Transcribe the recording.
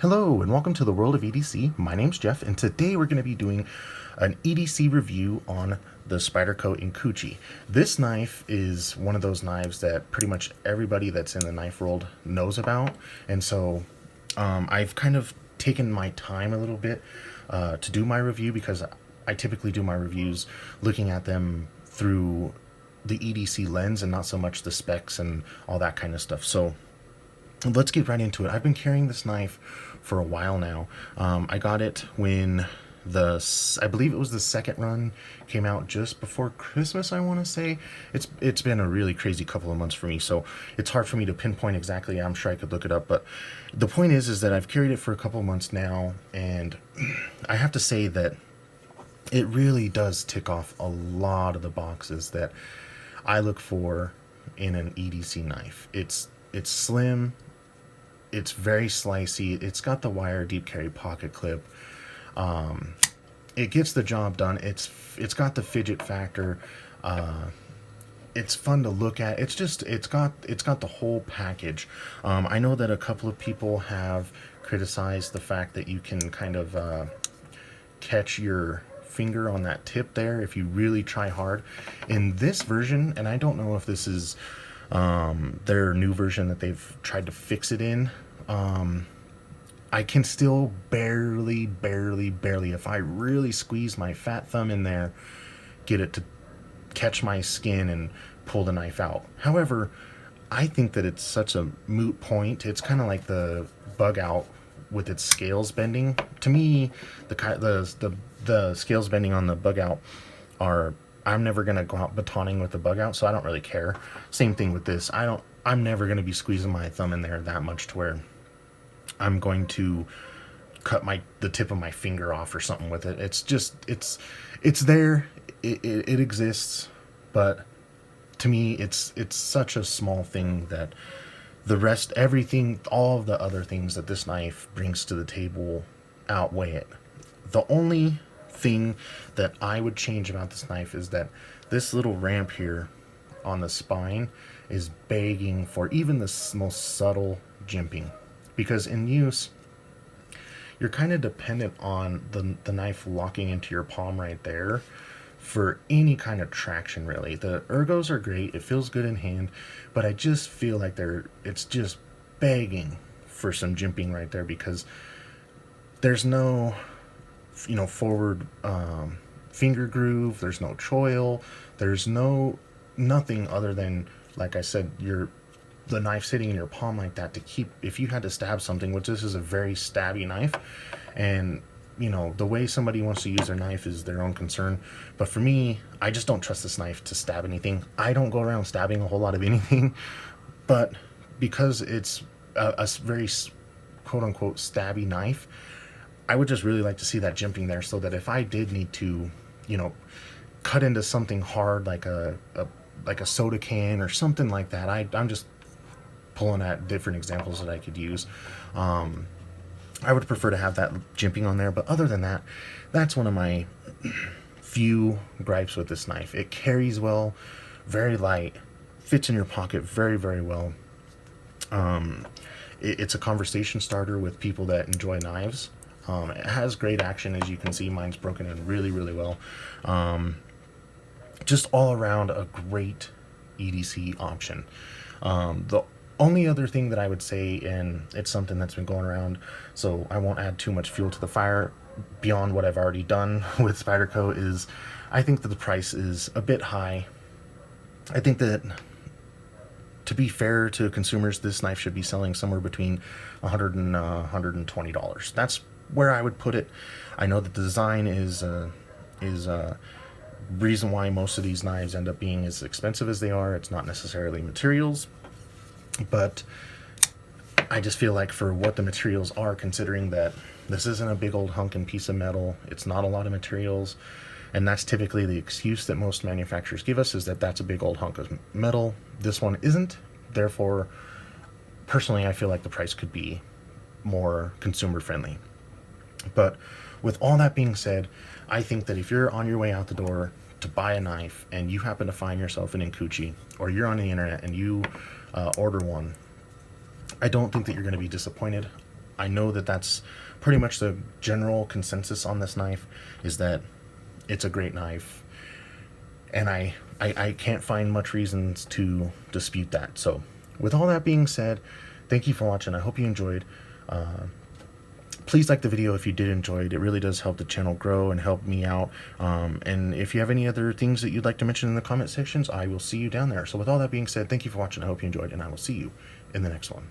Hello and welcome to the world of EDC. My name's Jeff and today we're going to be doing an EDC review on the Spyderco Ikuchi. This knife is one of those knives that pretty much everybody that's in the knife world knows about, and so I've kind of taken my time a little bit to do my review because I typically do my reviews looking at them through the EDC lens and not so much the specs and all that kind of stuff. So let's get right into it. I've been carrying this knife for a while now. I got it when I believe it was the second run came out just before Christmas, I want to say. It's been a really crazy couple of months for me, so it's hard for me to pinpoint exactly. I'm sure I could look it up, but the point is that I've carried it for a couple of months now, and I have to say that it really does tick off a lot of the boxes that I look for in an EDC knife. It's slim, it's very slicey, it's got the wire deep carry pocket clip, it gets the job done, it's got the fidget factor, it's fun to look at, it's got the whole package. I know that a couple of people have criticized the fact that you can kind of catch your finger on that tip there if you really try hard. In this version, and I don't know if this is their new version that they've tried to fix it in, I can still barely, if I really squeeze my fat thumb in there, get it to catch my skin and pull the knife out. However, I think that it's such a moot point. It's kind of like the bug out with its scales bending. To me, the scales bending on the bug out are, I'm never going to go out batoning with the bug out, so I don't really care. Same thing with this. I'm never going to be squeezing my thumb in there that much to where I'm going to cut the tip of my finger off or something with it. It's just, it's there, it exists, but to me, it's such a small thing that the rest, everything, all of the other things that this knife brings to the table outweigh it. The only thing that I would change about this knife is that this little ramp here on the spine is begging for even the most subtle jimping, because in use you're kind of dependent on the knife locking into your palm right there for any kind of traction, really. The ergos are great, it feels good in hand, but I just feel like it's just begging for some jimping right there, because there's no forward finger groove, there's no choil, there's nothing other than, like I said, the knife sitting in your palm like that to keep, if you had to stab something, which this is a very stabby knife, and the way somebody wants to use their knife is their own concern, but for me, I just don't trust this knife to stab anything. I don't go around stabbing a whole lot of anything, but because it's a very quote-unquote stabby knife, I would just really like to see that jimping there, so that if I did need to cut into something hard like a soda can or something like that, I'm just pulling at different examples that I could use. I would prefer to have that jimping on there, but other than that, that's one of my few gripes with this knife. It carries well, very light, fits in your pocket very, very well. It's a conversation starter with people that enjoy knives. It has great action, as you can see. Mine's broken in really, really well. Just all around a great EDC option. The only other thing that I would say, and it's something that's been going around, so I won't add too much fuel to the fire beyond what I've already done with Spyderco, is I think that the price is a bit high. I think that, to be fair to consumers, this knife should be selling somewhere between $100 and $120. That's where I would put it. I know that the design is reason why most of these knives end up being as expensive as they are. It's not necessarily materials, but I just feel like for what the materials are, considering that this isn't a big old hunkin' piece of metal, it's not a lot of materials, and that's typically the excuse that most manufacturers give us, is that that's a big old hunk of metal. This one isn't. Therefore, personally, I feel like the price could be more consumer friendly. But with all that being said, I think that if you're on your way out the door to buy a knife and you happen to find yourself an Ikuchi, or you're on the internet and you order one, I don't think that you're going to be disappointed. I know that that's pretty much the general consensus on this knife, is that it's a great knife, and I can't find much reasons to dispute that. So with all that being said, thank you for watching. I hope you enjoyed. Please like the video if you did enjoy it. It really does help the channel grow and help me out. And if you have any other things that you'd like to mention in the comment sections, I will see you down there. So with all that being said, thank you for watching. I hope you enjoyed, and I will see you in the next one.